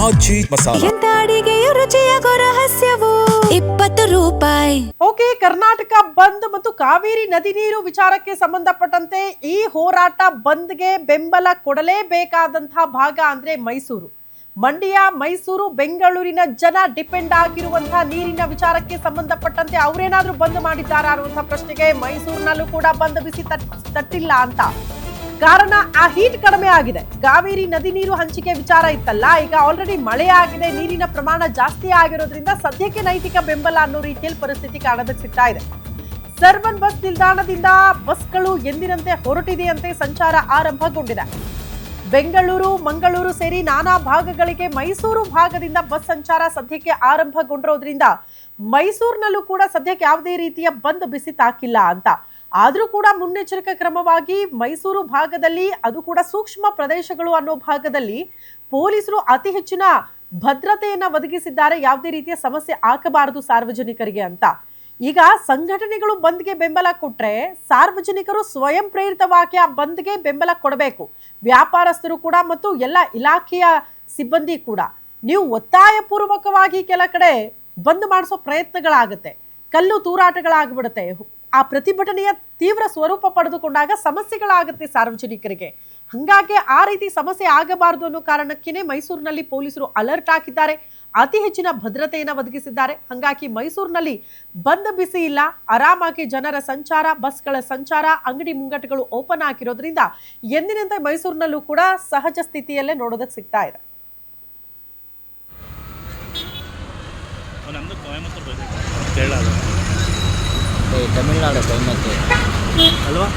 ಆಜಿ ಮಸಾಲ. ಎಂತ ಅಡಿಗೆಯ ರುಚಿಯಾಗೋ ರಹಸ್ಯವು 20 ರೂಪಾಯಿ. ಓಕೆ, ಕರ್ನಾಟಕ ಬಂದ್ ಮತ್ತು ಕಾವೇರಿ ನದಿ ನೀರು ವಿಚಾರಕ್ಕೆ ಸಂಬಂಧಪಟ್ಟಂತೆ ಈ ಹೋರಾಟ ಬಂದ್ಗೆ ಬೆಂಬಲ ಕೊಡಲೇಬೇಕಾದಂತಹ ಭಾಗ ಅಂದ್ರೆ ಮೈಸೂರು. ಮಂಡ್ಯ, ಮೈಸೂರು, ಬೆಂಗಳೂರಿನ ಜನ ಡಿಪೆಂಡ್ ಆಗಿರುವಂತಹ ನೀರಿನ ವಿಚಾರಕ್ಕೆ ಸಂಬಂಧಪಟ್ಟಂತೆ ಅವರೇನಾದ್ರೂ ಬಂದ್ ಮಾಡಿದ್ದಾರಾ ಅನ್ನುವಂತಹ ಪ್ರಶ್ನೆಗೆ ಮೈಸೂರಿನಲ್ಲೂ ಕೂಡ ಬಂದ್ ಬಿಸಿ ತಟ್ಟಿಲ್ಲ ಅಂತ. ಕಾರಣ ಆ ಹೀಟ್ ಕಡಿಮೆ ಆಗಿದೆ. ಕಾವೇರಿ ನದಿ ನೀರು ಹಂಚಿಕೆ ವಿಚಾರ ಇತ್ತಲ್ಲ, ಈಗ ಆಲ್ರೆಡಿ ಮಳೆ ಆಗಿದೆ, ನೀರಿನ ಪ್ರಮಾಣ ಜಾಸ್ತಿ ಆಗಿರೋದ್ರಿಂದ ಸದ್ಯಕ್ಕೆ ನೈತಿಕ ಬೆಂಬಲ ಅನ್ನೋ ರೀತಿಯಲ್ಲಿ ಪರಿಸ್ಥಿತಿ ಕಾಣೋದಕ್ಕೆ ಸಿಗ್ತಾ ಇದೆ. ಸರ್ವನ್ ಬಸ್ ನಿಲ್ದಾಣದಿಂದ ಬಸ್ಗಳು ಎಂದಿನಂತೆ ಹೊರಟಿದೆಯಂತೆ, ಸಂಚಾರ ಆರಂಭಗೊಂಡಿದೆ. ಬೆಂಗಳೂರು, ಮಂಗಳೂರು ಸೇರಿ ನಾನಾ ಭಾಗಗಳಿಗೆ ಮೈಸೂರು ಭಾಗದಿಂದ ಬಸ್ ಸಂಚಾರ ಸದ್ಯಕ್ಕೆ ಆರಂಭಗೊಂಡಿರೋದ್ರಿಂದ ಮೈಸೂರಿನಲ್ಲೂ ಕೂಡ ಸದ್ಯಕ್ಕೆ ಯಾವುದೇ ರೀತಿಯ ಬಂದ್ ಬಿಸಿ ತಾಕಿಲ್ಲ ಅಂತ. ಆದ್ರೂ ಕೂಡ ಮುನ್ನೆಚ್ಚರಿಕಾ ಕ್ರಮವಾಗಿ ಮೈಸೂರು ಭಾಗದಲ್ಲಿ, ಅದು ಕೂಡ ಸೂಕ್ಷ್ಮ ಪ್ರದೇಶಗಳು ಅನ್ನೋ ಭಾಗದಲ್ಲಿ ಪೊಲೀಸರು ಅತಿ ಹೆಚ್ಚಿನ ಭದ್ರತೆಯನ್ನ ಒದಗಿಸಿದ್ದಾರೆ, ಯಾವುದೇ ರೀತಿಯ ಸಮಸ್ಯೆ ಆಗಬಾರದು ಸಾರ್ವಜನಿಕರಿಗೆ ಅಂತ. ಈಗ ಸಂಘಟನೆಗಳು ಬಂದ್ಗೆ ಬೆಂಬಲ ಕೊಟ್ರೆ ಸಾರ್ವಜನಿಕರು ಸ್ವಯಂ ಪ್ರೇರಿತವಾಗಿ ಆ ಬಂದ್ಗೆ ಬೆಂಬಲ ಕೊಡಬೇಕು. ವ್ಯಾಪಾರಸ್ಥರು ಕೂಡ ಮತ್ತು ಎಲ್ಲ ಇಲಾಖೆಯ ಸಿಬ್ಬಂದಿ ಕೂಡ. ನೀವು ಒತ್ತಾಯ ಪೂರ್ವಕವಾಗಿ ಕೆಲ ಕಡೆ ಬಂದ್ ಮಾಡಿಸೋ ಪ್ರಯತ್ನಗಳಾಗುತ್ತೆ, ಕಲ್ಲು ತೂರಾಟಗಳಾಗ್ಬಿಡುತ್ತೆ. ಆ ಪ್ರತಿಭಟನೆಯ ತೀವ್ರ ಸ್ವರೂಪ ಪಡೆದುಕೊಂಡಾಗ ಸಮಸ್ಯೆಗಳಾಗುತ್ತೆ ಸಾರ್ವಜನಿಕರಿಗೆ. ಹಂಗಾಗಿ ಆ ರೀತಿ ಸಮಸ್ಯೆ ಆಗಬಾರದು ಅನ್ನೋ ಕಾರಣಕ್ಕೇನೆ ಮೈಸೂರಿನಲ್ಲಿ ಪೊಲೀಸರು ಅಲರ್ಟ್ ಹಾಕಿದ್ದಾರೆ, ಅತಿ ಹೆಚ್ಚಿನ ಭದ್ರತೆಯನ್ನು ಒದಗಿಸಿದ್ದಾರೆ. ಹಂಗಾಗಿ ಮೈಸೂರಿನಲ್ಲಿ ಬಂದ್ ಬಿಸಿ ಇಲ್ಲ, ಆರಾಮಾಗಿ ಜನರ ಸಂಚಾರ, ಬಸ್ಗಳ ಸಂಚಾರ, ಅಂಗಡಿ ಮುಂಗಟ್ಟುಗಳು ಓಪನ್ ಆಗಿರೋದ್ರಿಂದ ಎಂದಿನಂತೆ ಮೈಸೂರಿನಲ್ಲೂ ಕೂಡ ಸಹಜ ಸ್ಥಿತಿಯಲ್ಲೇ ನೋಡೋದಕ್ಕೆ ಸಿಗ್ತಾ ಇದೆ. ತಮಿಳುನಾಡು ಅಲ್ವಾ?